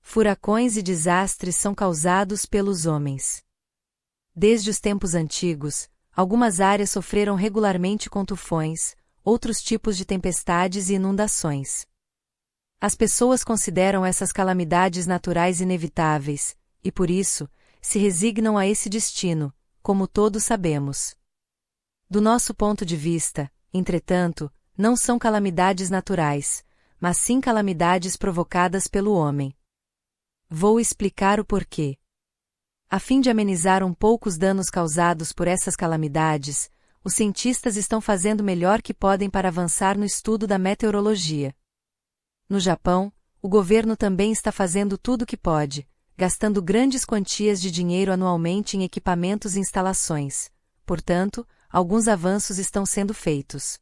Furacões e desastres são causados pelos homens. Desde os tempos antigos, algumas áreas sofreram regularmente com tufões, outros tipos de tempestades e inundações. As pessoas consideram essas calamidades naturais inevitáveis, e por isso, se resignam a esse destino, como todos sabemos. Do nosso ponto de vista, entretanto, não são calamidades naturais, mas sim calamidades provocadas pelo homem. Vou explicar o porquê. A fim de amenizar um pouco os danos causados por essas calamidades, os cientistas estão fazendo o melhor que podem para avançar no estudo da meteorologia. No Japão, o governo também está fazendo tudo o que pode, gastando grandes quantias de dinheiro anualmente em equipamentos e instalações. Portanto, alguns avanços estão sendo feitos.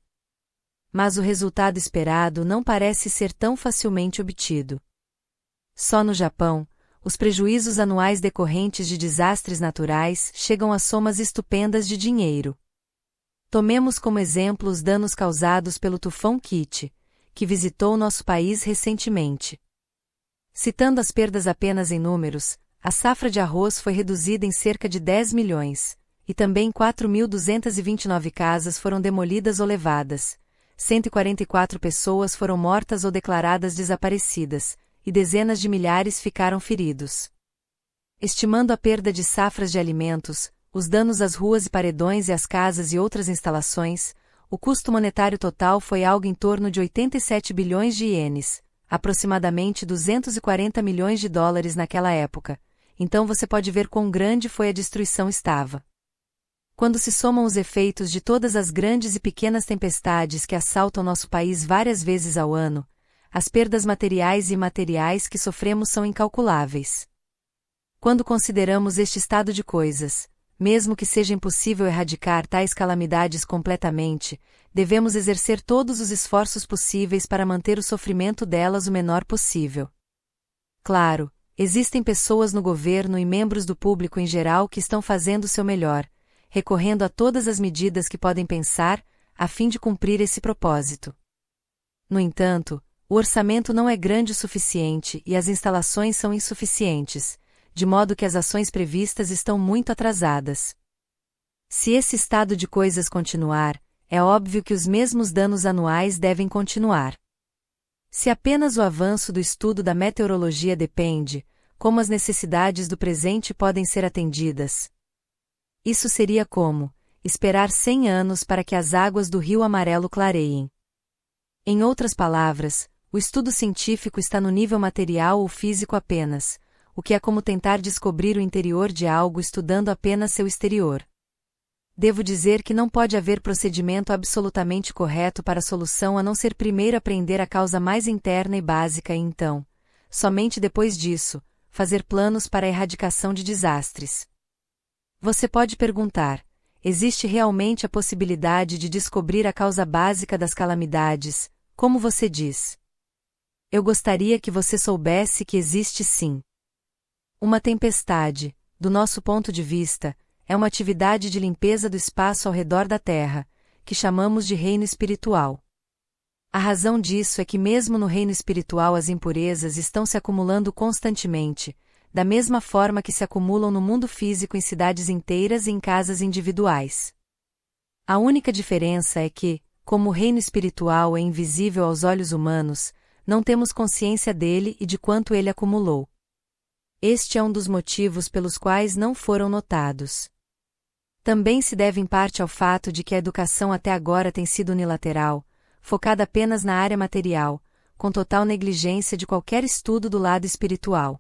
Mas o resultado esperado não parece ser tão facilmente obtido. Só no Japão, os prejuízos anuais decorrentes de desastres naturais chegam a somas estupendas de dinheiro. Tomemos como exemplo os danos causados pelo tufão Kite, que visitou nosso país recentemente. Citando as perdas apenas em números, a safra de arroz foi reduzida em cerca de 10 milhões, e também 4.229 casas foram demolidas ou levadas, 144 pessoas foram mortas ou declaradas desaparecidas, e dezenas de milhares ficaram feridos. Estimando a perda de safras de alimentos, os danos às ruas e paredões e às casas e outras instalações, o custo monetário total foi algo em torno de 87 bilhões de ienes, aproximadamente 240 milhões de dólares naquela época, então você pode ver quão grande foi a destruição estava. Quando se somam os efeitos de todas as grandes e pequenas tempestades que assaltam nosso país várias vezes ao ano, as perdas materiais e imateriais que sofremos são incalculáveis. Quando consideramos este estado de coisas, mesmo que seja impossível erradicar tais calamidades completamente, devemos exercer todos os esforços possíveis para manter o sofrimento delas o menor possível. Claro, existem pessoas no governo e membros do público em geral que estão fazendo o seu melhor, recorrendo a todas as medidas que podem pensar, a fim de cumprir esse propósito. No entanto, o orçamento não é grande o suficiente e as instalações são insuficientes, de modo que as ações previstas estão muito atrasadas. Se esse estado de coisas continuar, é óbvio que os mesmos danos anuais devem continuar. Se apenas o avanço do estudo da meteorologia depende, como as necessidades do presente podem ser atendidas? Isso seria como esperar 100 anos para que as águas do Rio Amarelo clareiem. Em outras palavras, o estudo científico está no nível material ou físico apenas, o que é como tentar descobrir o interior de algo estudando apenas seu exterior. Devo dizer que não pode haver procedimento absolutamente correto para a solução a não ser primeiro aprender a causa mais interna e básica e então, somente depois disso, fazer planos para a erradicação de desastres. Você pode perguntar: existe realmente a possibilidade de descobrir a causa básica das calamidades, como você diz? Eu gostaria que você soubesse que existe sim. Uma tempestade, do nosso ponto de vista, é uma atividade de limpeza do espaço ao redor da Terra, que chamamos de reino espiritual. A razão disso é que mesmo no reino espiritual as impurezas estão se acumulando constantemente, da mesma forma que se acumulam no mundo físico em cidades inteiras e em casas individuais. A única diferença é que, como o reino espiritual é invisível aos olhos humanos, não temos consciência dele e de quanto ele acumulou. Este é um dos motivos pelos quais não foram notados. Também se deve em parte ao fato de que a educação até agora tem sido unilateral, focada apenas na área material, com total negligência de qualquer estudo do lado espiritual.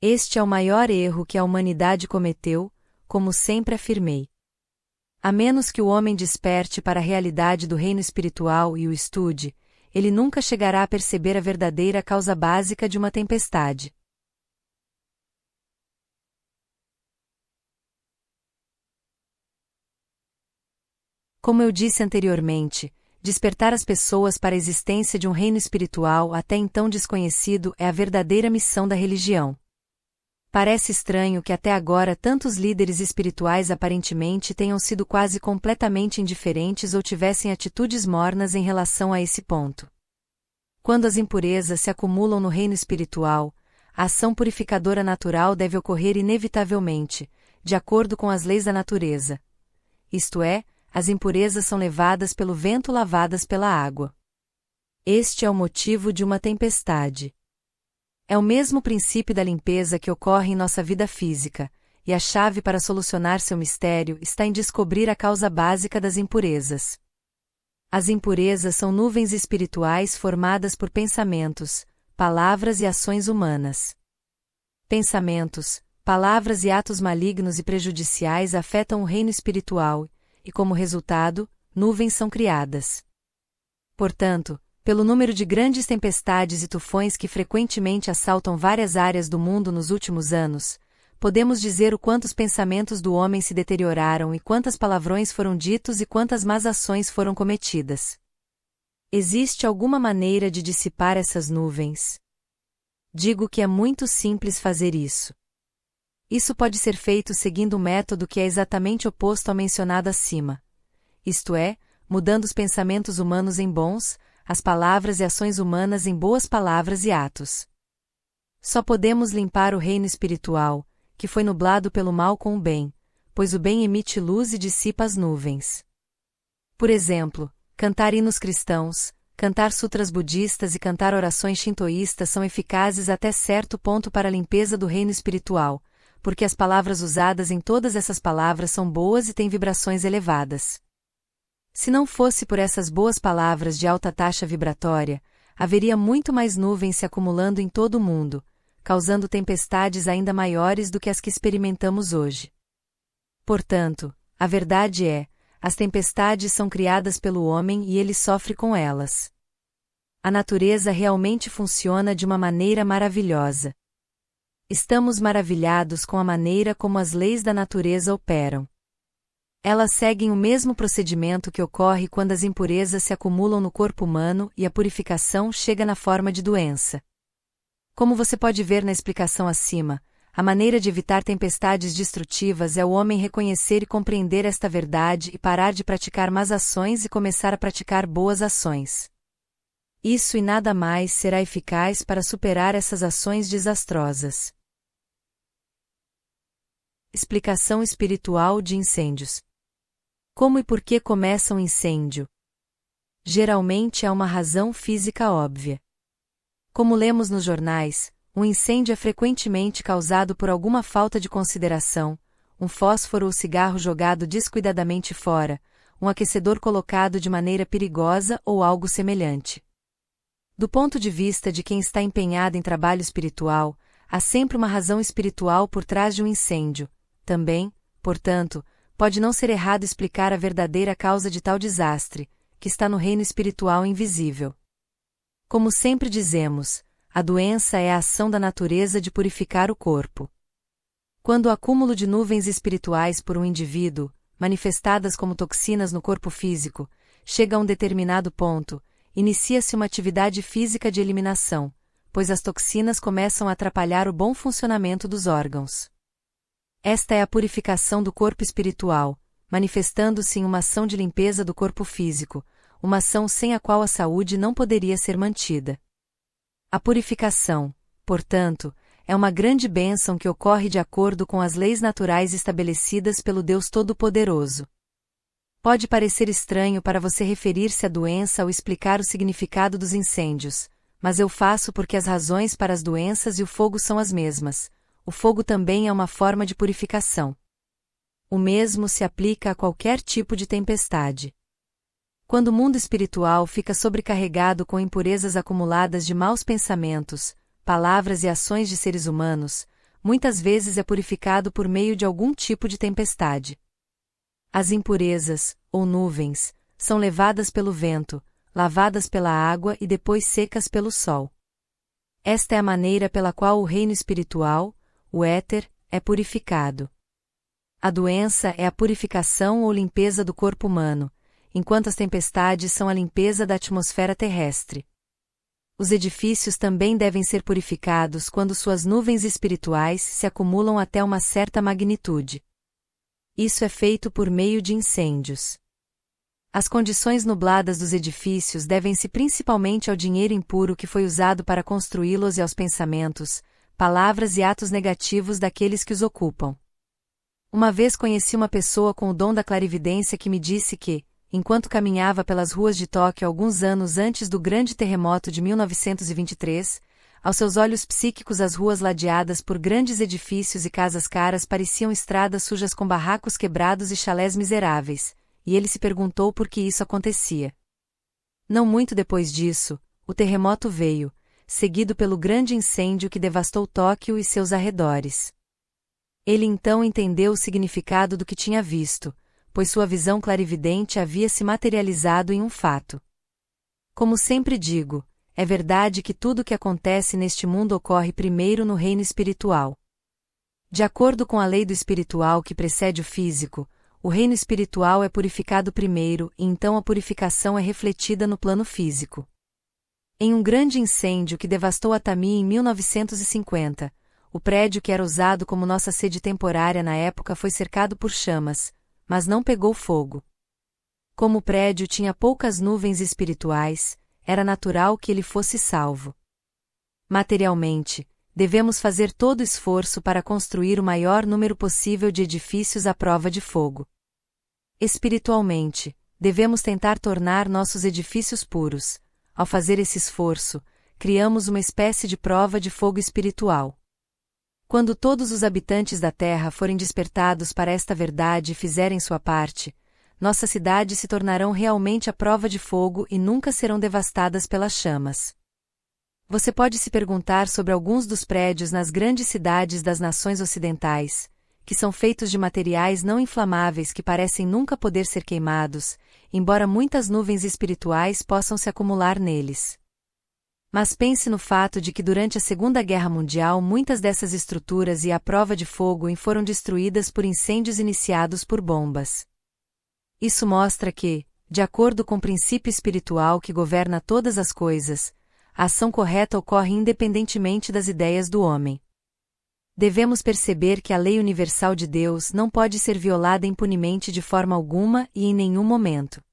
Este é o maior erro que a humanidade cometeu, como sempre afirmei. A menos que o homem desperte para a realidade do reino espiritual e o estude, ele nunca chegará a perceber a verdadeira causa básica de uma tempestade. Como eu disse anteriormente, despertar as pessoas para a existência de um reino espiritual até então desconhecido é a verdadeira missão da religião. Parece estranho que até agora tantos líderes espirituais aparentemente tenham sido quase completamente indiferentes ou tivessem atitudes mornas em relação a esse ponto. Quando as impurezas se acumulam no reino espiritual, a ação purificadora natural deve ocorrer inevitavelmente, de acordo com as leis da natureza. Isto é, as impurezas são levadas pelo vento, lavadas pela água. Este é o motivo de uma tempestade. É o mesmo princípio da limpeza que ocorre em nossa vida física, e a chave para solucionar seu mistério está em descobrir a causa básica das impurezas. As impurezas são nuvens espirituais formadas por pensamentos, palavras e ações humanas. Pensamentos, palavras e atos malignos e prejudiciais afetam o reino espiritual, e como resultado, nuvens são criadas. Portanto, pelo número de grandes tempestades e tufões que frequentemente assaltam várias áreas do mundo nos últimos anos, podemos dizer o quanto os pensamentos do homem se deterioraram e quantas palavrões foram ditos e quantas más ações foram cometidas. Existe alguma maneira de dissipar essas nuvens? Digo que é muito simples fazer isso. Isso pode ser feito seguindo um método que é exatamente oposto ao mencionado acima. Isto é, mudando os pensamentos humanos em bons, as palavras e ações humanas em boas palavras e atos. Só podemos limpar o reino espiritual, que foi nublado pelo mal com o bem, pois o bem emite luz e dissipa as nuvens. Por exemplo, cantar hinos cristãos, cantar sutras budistas e cantar orações shintoístas são eficazes até certo ponto para a limpeza do reino espiritual, porque as palavras usadas em todas essas palavras são boas e têm vibrações elevadas. Se não fosse por essas boas palavras de alta taxa vibratória, haveria muito mais nuvens se acumulando em todo o mundo, causando tempestades ainda maiores do que as que experimentamos hoje. Portanto, a verdade é, as tempestades são criadas pelo homem e ele sofre com elas. A natureza realmente funciona de uma maneira maravilhosa. Estamos maravilhados com a maneira como as leis da natureza operam. Elas seguem o mesmo procedimento que ocorre quando as impurezas se acumulam no corpo humano e a purificação chega na forma de doença. Como você pode ver na explicação acima, a maneira de evitar tempestades destrutivas é o homem reconhecer e compreender esta verdade e parar de praticar más ações e começar a praticar boas ações. Isso e nada mais será eficaz para superar essas ações desastrosas. Explicação espiritual de incêndios. Como e por que começa um incêndio? Geralmente há uma razão física óbvia. Como lemos nos jornais, um incêndio é frequentemente causado por alguma falta de consideração, um fósforo ou cigarro jogado descuidadamente fora, um aquecedor colocado de maneira perigosa ou algo semelhante. Do ponto de vista de quem está empenhado em trabalho espiritual, há sempre uma razão espiritual por trás de um incêndio. Também, portanto, pode não ser errado explicar a verdadeira causa de tal desastre, que está no reino espiritual invisível. Como sempre dizemos, a doença é a ação da natureza de purificar o corpo. Quando o acúmulo de nuvens espirituais por um indivíduo, manifestadas como toxinas no corpo físico, chega a um determinado ponto, inicia-se uma atividade física de eliminação, pois as toxinas começam a atrapalhar o bom funcionamento dos órgãos. Esta é a purificação do corpo espiritual, manifestando-se em uma ação de limpeza do corpo físico, uma ação sem a qual a saúde não poderia ser mantida. A purificação, portanto, é uma grande bênção que ocorre de acordo com as leis naturais estabelecidas pelo Deus Todo-Poderoso. Pode parecer estranho para você referir-se à doença ou explicar o significado dos incêndios, mas eu faço porque as razões para as doenças e o fogo são as mesmas. O fogo também é uma forma de purificação. O mesmo se aplica a qualquer tipo de tempestade. Quando o mundo espiritual fica sobrecarregado com impurezas acumuladas de maus pensamentos, palavras e ações de seres humanos, muitas vezes é purificado por meio de algum tipo de tempestade. As impurezas, ou nuvens, são levadas pelo vento, lavadas pela água e depois secas pelo sol. Esta é a maneira pela qual o reino espiritual, o éter, é purificado. A doença é a purificação ou limpeza do corpo humano, enquanto as tempestades são a limpeza da atmosfera terrestre. Os edifícios também devem ser purificados quando suas nuvens espirituais se acumulam até uma certa magnitude. Isso é feito por meio de incêndios. As condições nubladas dos edifícios devem-se principalmente ao dinheiro impuro que foi usado para construí-los e aos pensamentos, palavras e atos negativos daqueles que os ocupam. Uma vez conheci uma pessoa com o dom da clarividência que me disse que, enquanto caminhava pelas ruas de Tóquio alguns anos antes do grande terremoto de 1923, aos seus olhos psíquicos as ruas ladeadas por grandes edifícios e casas caras pareciam estradas sujas com barracos quebrados e chalés miseráveis, e ele se perguntou por que isso acontecia. Não muito depois disso, o terremoto veio, seguido pelo grande incêndio que devastou Tóquio e seus arredores. Ele então entendeu o significado do que tinha visto, pois sua visão clarividente havia se materializado em um fato. Como sempre digo, é verdade que tudo o que acontece neste mundo ocorre primeiro no reino espiritual. De acordo com a lei do espiritual que precede o físico, o reino espiritual é purificado primeiro e então a purificação é refletida no plano físico. Em um grande incêndio que devastou Atami em 1950, o prédio que era usado como nossa sede temporária na época foi cercado por chamas, mas não pegou fogo. Como o prédio tinha poucas nuvens espirituais, era natural que ele fosse salvo. Materialmente, devemos fazer todo o esforço para construir o maior número possível de edifícios à prova de fogo. Espiritualmente, devemos tentar tornar nossos edifícios puros. Ao fazer esse esforço, criamos uma espécie de prova de fogo espiritual. Quando todos os habitantes da Terra forem despertados para esta verdade e fizerem sua parte, nossas cidades se tornarão realmente a prova de fogo e nunca serão devastadas pelas chamas. Você pode se perguntar sobre alguns dos prédios nas grandes cidades das nações ocidentais, que são feitos de materiais não inflamáveis que parecem nunca poder ser queimados, embora muitas nuvens espirituais possam se acumular neles. Mas pense no fato de que durante a Segunda Guerra Mundial muitas dessas estruturas e a prova de fogo foram destruídas por incêndios iniciados por bombas. Isso mostra que, de acordo com o princípio espiritual que governa todas as coisas, a ação correta ocorre independentemente das ideias do homem. Devemos perceber que a lei universal de Deus não pode ser violada impunemente de forma alguma e em nenhum momento.